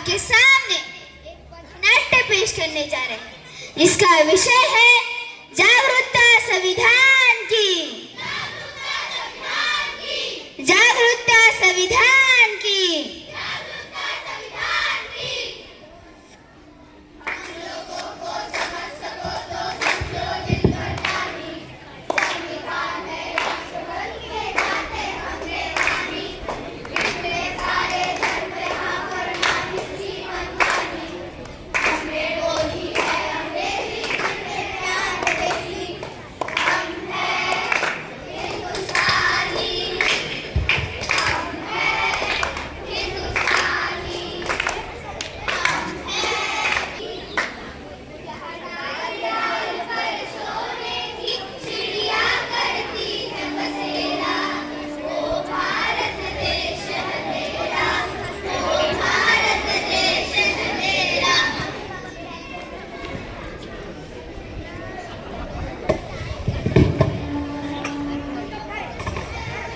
आपके सामने एक नाट्य पेश करने जा रहे हैं जिसका विषय है जागरूकता संविधान की। जागरूकता संविधान की।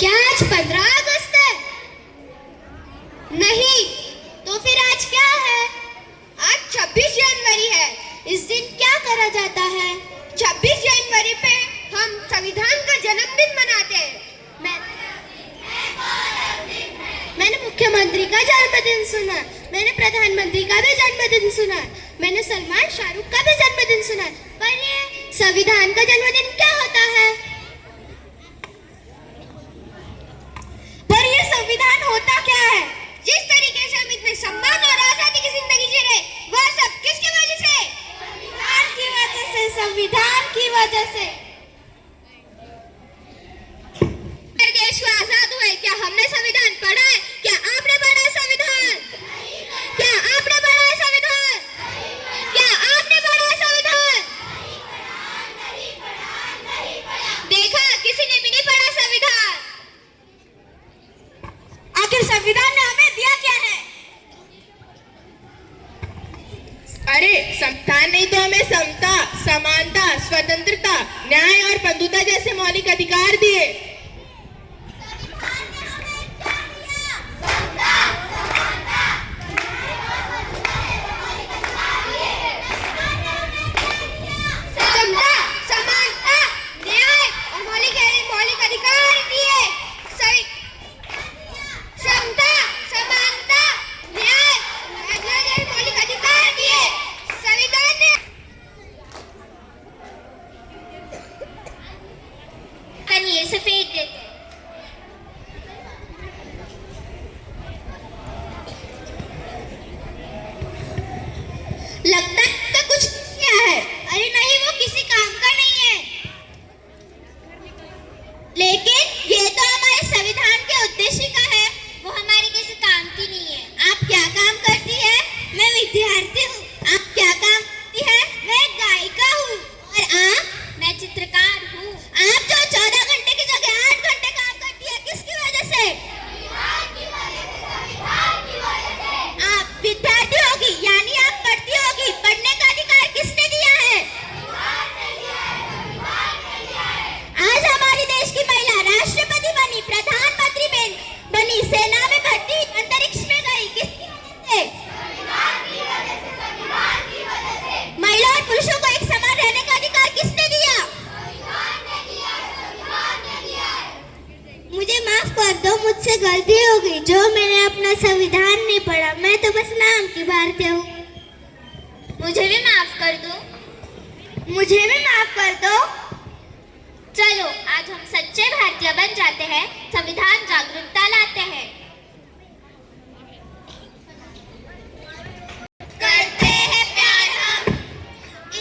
क्या आज 15 अगस्त है? नहीं, तो फिर आज क्या है? आज 26 जनवरी है। इस दिन क्या करा जाता है? 26 जनवरी पे हम संविधान का जन्मदिन मनाते हैं। मैंने मुख्यमंत्री का जन्मदिन सुना, मैंने प्रधानमंत्री का भी जन्मदिन सुना, मैंने सलमान शाहरुख का भी जन्मदिन सुना, पर ये संविधान का जन्मदिन क्या होता है? संविधान होता क्या है? जिस तरीके से हम इतने सम्मान और आजादी की जिंदगी जी रहे, वह सब किसकी वजह से? संविधान की वजह से। संविधान की वजह से देश को आजाद हुए। क्या हमने संविधान पढ़ा है? क्या आपने पढ़ा है संविधान? क्या आपने पढ़ा है संविधान? क्या आपने पढ़ा है संविधान? देखा, किसी ने भी नहीं पढ़ा संविधान। आखिर संविधान ने हमें दिया क्या है? अरे संविधान नहीं तो हमें समता, समानता, स्वतंत्रता, न्याय और बंधुता जैसे मौलिक अधिकार दिए। सफेद देते लगता है कुछ क्या है? अरे नहीं, वो किसी काम का नहीं है। लेकिन ये तो हमारे संविधान के उद्देश्य का है, वो हमारे किसी काम की नहीं है। आप क्या काम करती है? मैं विद्यार्थी हूँ। आप क्या काम करती है? मैं गायिका हूँ। और आप? मैं चित्रकार हूँ। आप जो 14 घंटे की जगह 8 घंटे काम करती है, किसकी वजह से? आप विद्यार्थी होगी, यानी आप पढ़ती होगी। पढ़ने का अधिकार किसने दिया है? आज हमारे देश की महिला राष्ट्रपति बनी, प्रधानमंत्री बनी, सेना में भर्ती, अंतरिक्ष में गई, किसकी वजह से? महिला और पुरुषों को एक समान रहने का अधिकार किसने दिया? मुझे माफ कर दो, मुझसे गलती हो गई। जो मैंने अपना संविधान नहीं पढ़ा, मैं तो बस नाम की भारतीय हूँ। मुझे भी माफ कर दो। मुझे भी माफ कर दो। चलो, आज हम सच्चे भारतीय बन जाते हैं, संविधान जागरूकता लाते हैं। करते हैं प्यार हम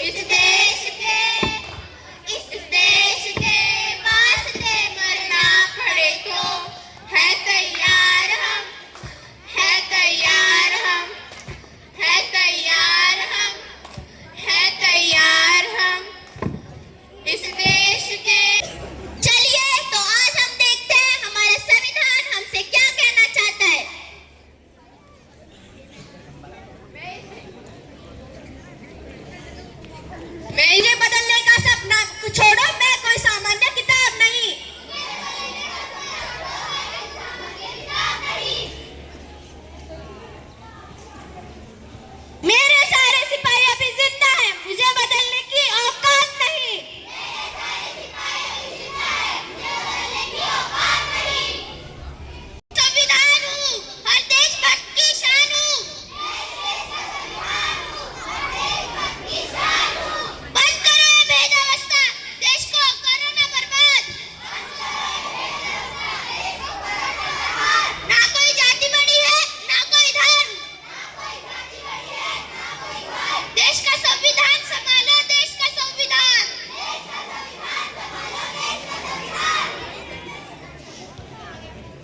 इस देश के, इस देश के वास्ते मरना पड़े तो है तैयार हम, है तैयार हम, है तैयार हम, है तैयार हम इस देश के। चलिए तो आज हम देखते हैं हमारा संविधान हमसे क्या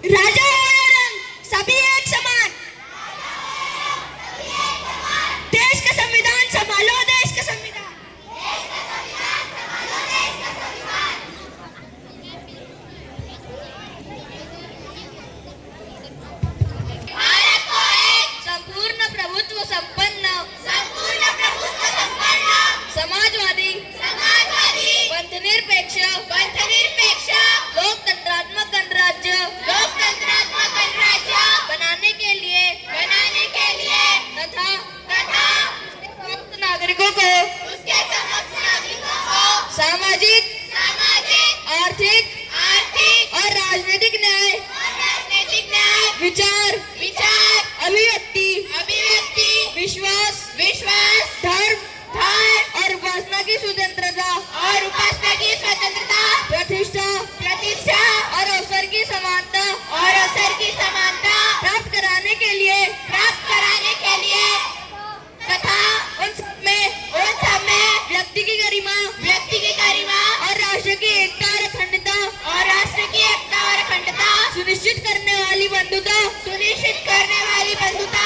राजा और रंग सभी एक समान। देश का संविधान संभालो, देश का संविधान। भारत को एक संपूर्ण प्रभुत्व संपन्न समाजवादी पंथनिरपेक्ष लोकतंत्रात्मक गणराज्य बनाने के लिए तथा समस्त नागरिकों को सामाजिक आर्थिक और राजनीतिक न्याय विचार अभिव्यक्ति विश्वास धर्म और उपासना की स्वतंत्रता प्रतिष्ठा और अवसर की समानता प्राप्त कराने के लिए तथा उन सब में व्यक्ति की गरिमा और राष्ट्र की एकता और अखंडता सुनिश्चित करने वाली बंधुता